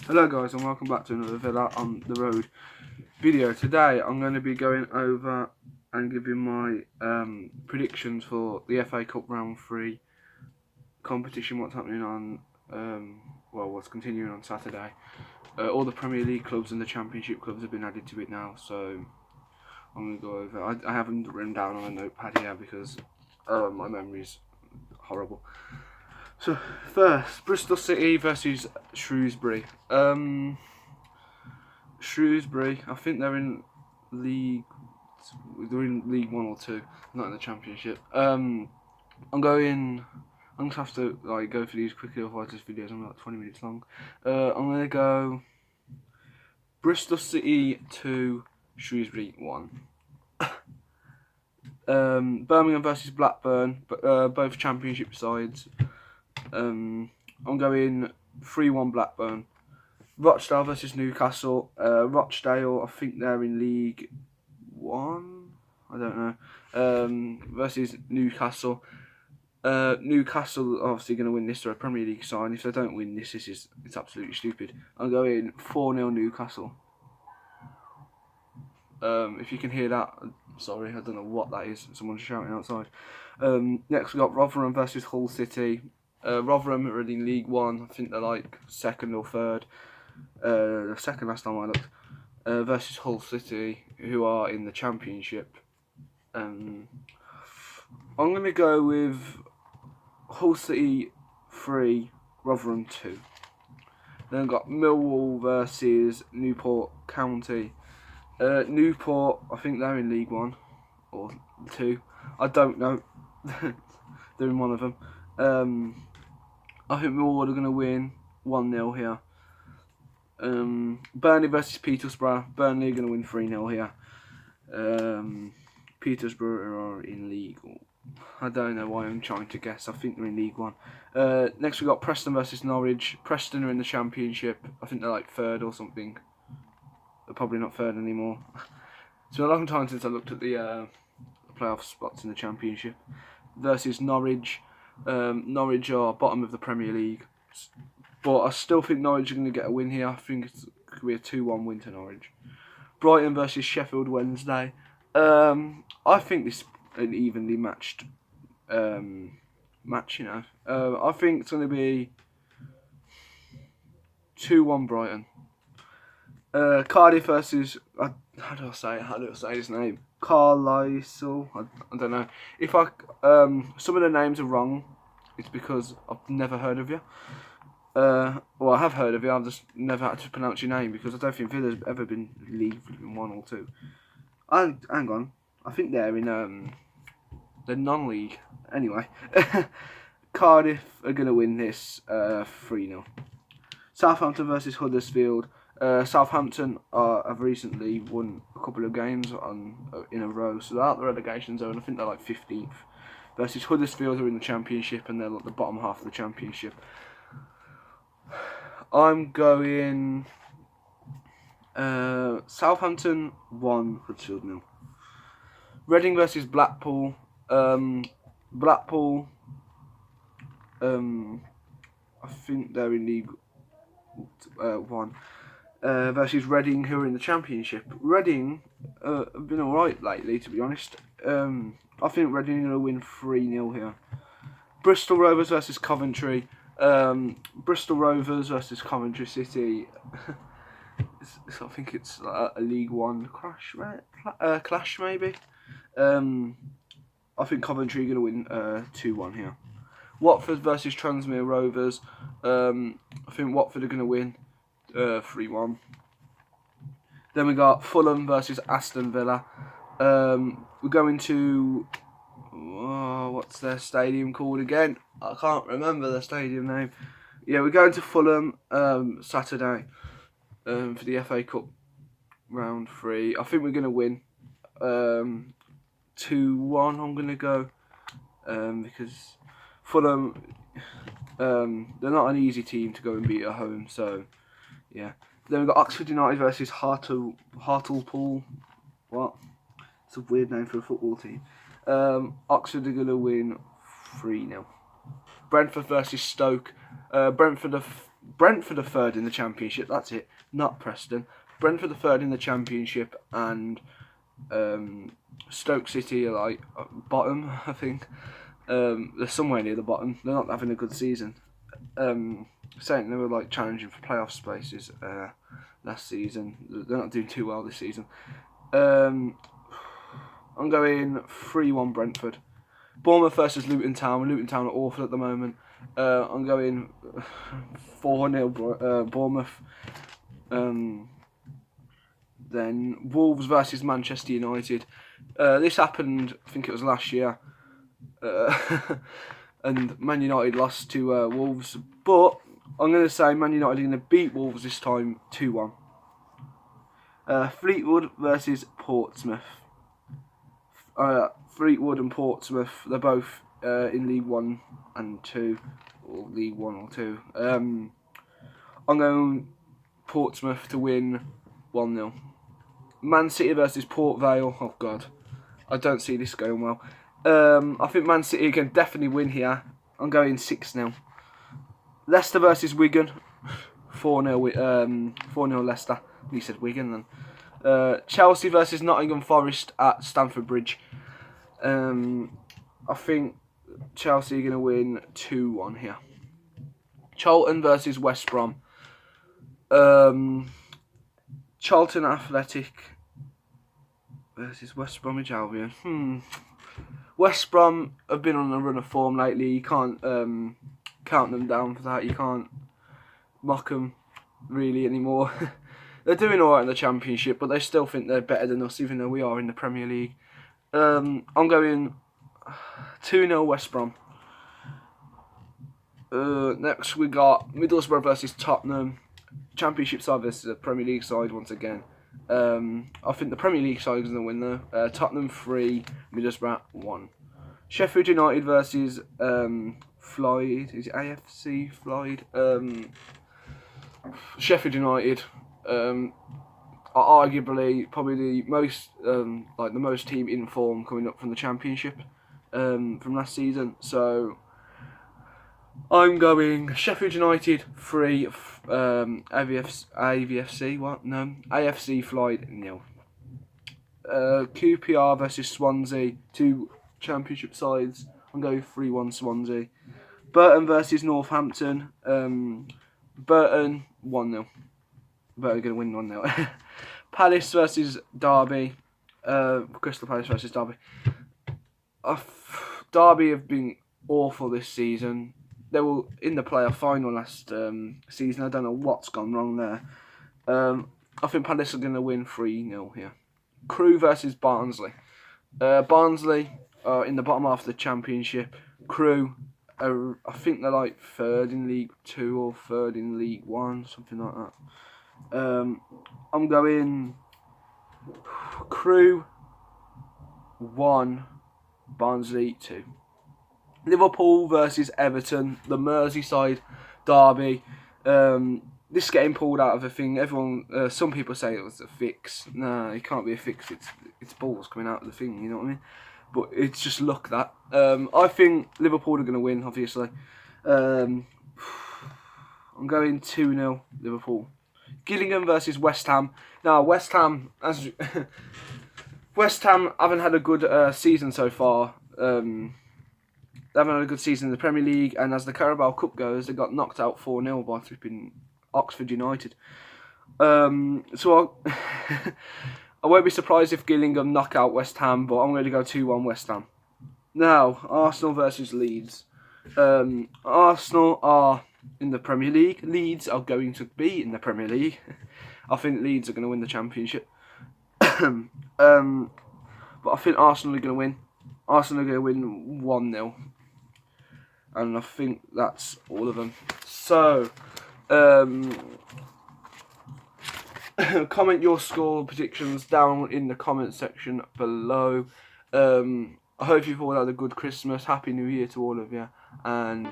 Hello guys, and welcome back to another Villa on the Road video. Today I'm going to be going over and giving my predictions for the FA Cup Round 3 competition, what's happening on, what's continuing on Saturday. All the Premier League clubs and the Championship clubs have been added to it now, so I'm going to go over. I haven't written down on a notepad here because my memory's horrible. So first, Bristol City versus Shrewsbury. Shrewsbury, I think they're in League 1 or 2, not in the Championship. I'm gonna have to go for these quickly, otherwise this video's only like 20 minutes long. I'm gonna go Bristol City 2, Shrewsbury 1. Birmingham versus Blackburn, both Championship sides. I'm going 3-1 Blackburn. Rochdale versus Newcastle. Rochdale, I think they're in League 1. I don't know. Versus Newcastle. Newcastle are obviously going to win this. They're a Premier League side. If they don't win this, it's absolutely stupid. I'm going 4-0 Newcastle. If you can hear that, sorry, I don't know what that is. Someone's shouting outside. Next we got Rotherham versus Hull City. Rotherham are in League 1. I think they're like 2nd or 3rd. The second last time I looked. Versus Hull City, who are in the Championship. I'm going to go with Hull City 3, Rotherham 2. Then I've got Millwall versus Newport County. Newport, I think they're in League 1 or 2. I don't know. They're in one of them. I think Millwall are going to win 1-0 here. Burnley versus Peterborough. Burnley are going to win 3-0 here. Peterborough are in League. I don't know why I'm trying to guess. I think they're in League 1. Next we got Preston versus Norwich. Preston are in the Championship. I think they're like 3rd or something. They're probably not 3rd anymore. It's been a long time since I looked at the playoff spots in the Championship. Versus Norwich. Norwich are bottom of the Premier League. But I still think Norwich are going to get a win here. I think it could be a 2-1 win to Norwich. Brighton versus Sheffield Wednesday. I think this is an evenly matched match, you know. I think it's going to be 2-1 Brighton. Cardiff versus... How do I say his name? Carlisle. I don't know. If some of the names are wrong, it's because I've never heard of you. Well, I have heard of you, I've just never had to pronounce your name because I don't think Villa's ever been League 1 or 2. Hang on, I think they're in the non-league. Anyway, Cardiff are going to win this 3-0. Southampton versus Huddersfield. Southampton have recently won a couple of games in a row, so they're out the relegation zone. I think they're like 15th. Versus Huddersfield, who are in the Championship, and they're like the bottom half of the Championship. I'm going Southampton 1, Huddersfield 0. Reading versus Blackpool. Blackpool, I think they're in League 1. Versus Reading, who are in the Championship. Reading have been alright lately, to be honest. I think Reading are going to win 3-0 here. Bristol Rovers versus Coventry. Bristol Rovers versus Coventry City. I think it's a League 1 clash, right? Clash maybe. I think Coventry are going to win 2-1 here. Watford versus Tranmere Rovers. I think Watford are going to win 3-1. Then we got Fulham versus Aston Villa. We're going to... what's their stadium called again? I can't remember the stadium name. Yeah, we're going to Fulham Saturday for the FA Cup Round 3. I think we're going to win 2-1. I'm going to go because Fulham, they're not an easy team to go and beat at home. So, yeah. Then we've got Oxford United versus Hartlepool. What? It's a weird name for a football team. Oxford are going to win 3-0. Brentford versus Stoke. Brentford are Brentford are third in the Championship. That's it, not Preston. Brentford are third in the Championship, and Stoke City are like bottom, I think. They're somewhere near the bottom. They're not having a good season. Saying they were like challenging for playoff spaces last season. They're not doing too well this season. I'm going 3-1 Brentford. Bournemouth versus Luton Town. Luton Town are awful at the moment. I'm going 4-0 Bournemouth. Then Wolves versus Manchester United. This happened, I think it was last year. And Man United lost to Wolves. But I'm going to say Man United are going to beat Wolves this time 2-1. Fleetwood versus Portsmouth. Fleetwood and Portsmouth, they're both in League 1 and 2. Or League 1 or 2. I'm going Portsmouth to win 1-0. Man City versus Port Vale. Oh, God. I don't see this going well. I think Man City can definitely win here. I'm going 6-0. Leicester versus Wigan. 4-0 Leicester. You said Wigan then. Chelsea versus Nottingham Forest at Stamford Bridge. I think Chelsea are going to win 2-1 here. Charlton versus West Brom. Charlton Athletic versus West Bromwich Albion. West Brom have been on a run of form lately. You can't count them down for that. You can't mock them really anymore. They're doing alright in the Championship, but they still think they're better than us, even though we are in the Premier League. I'm going 2-0 West Brom. Next we got Middlesbrough versus Tottenham. Championship side versus the Premier League side once again. I think the Premier League side is going to win though. Tottenham 3, Middlesbrough 1. Sheffield United versus Floyd. Is it AFC Floyd? Sheffield United. Are arguably probably the most the most team in form coming up from the Championship from last season. So I'm going Sheffield United 3, AVFC what? No, AFC Floyd 0. QPR versus Swansea, 2 Championship sides. I'm going 3-1 Swansea. Burton versus Northampton. Burton 1-0. Burton going to win 1-0. Palace versus Derby. Crystal Palace versus Derby. Derby have been awful this season. They were in the playoff final last season. I don't know what's gone wrong there. I think Palace are going to win 3-0 here. Crewe versus Barnsley. Barnsley are in the bottom half of the Championship. Crewe, I think they're like 3rd in League 2 or 3rd in League 1, something like that. I'm going Crewe 1, Barnsley 2. Liverpool versus Everton, the Merseyside derby. This getting pulled out of a thing. Everyone, some people say it was a fix. No, it can't be a fix. It's balls coming out of the thing. You know what I mean? But it's just luck that. I think Liverpool are going to win. Obviously, I'm going 2-0 Liverpool. Gillingham versus West Ham. Now West Ham West Ham haven't had a good season so far. They haven't had a good season in the Premier League, and as the Carabao Cup goes, they got knocked out 4-0 by flipping Oxford United. So I won't be surprised if Gillingham knock out West Ham, but I'm going to go 2-1 West Ham. Now, Arsenal versus Leeds. Arsenal are in the Premier League. Leeds are going to be in the Premier League. I think Leeds are going to win the Championship. But I think Arsenal are going to win. Arsenal are going to win 1-0. And I think that's all of them. So, comment your score predictions down in the comment section below. I hope you've all had a good Christmas. Happy New Year to all of you. And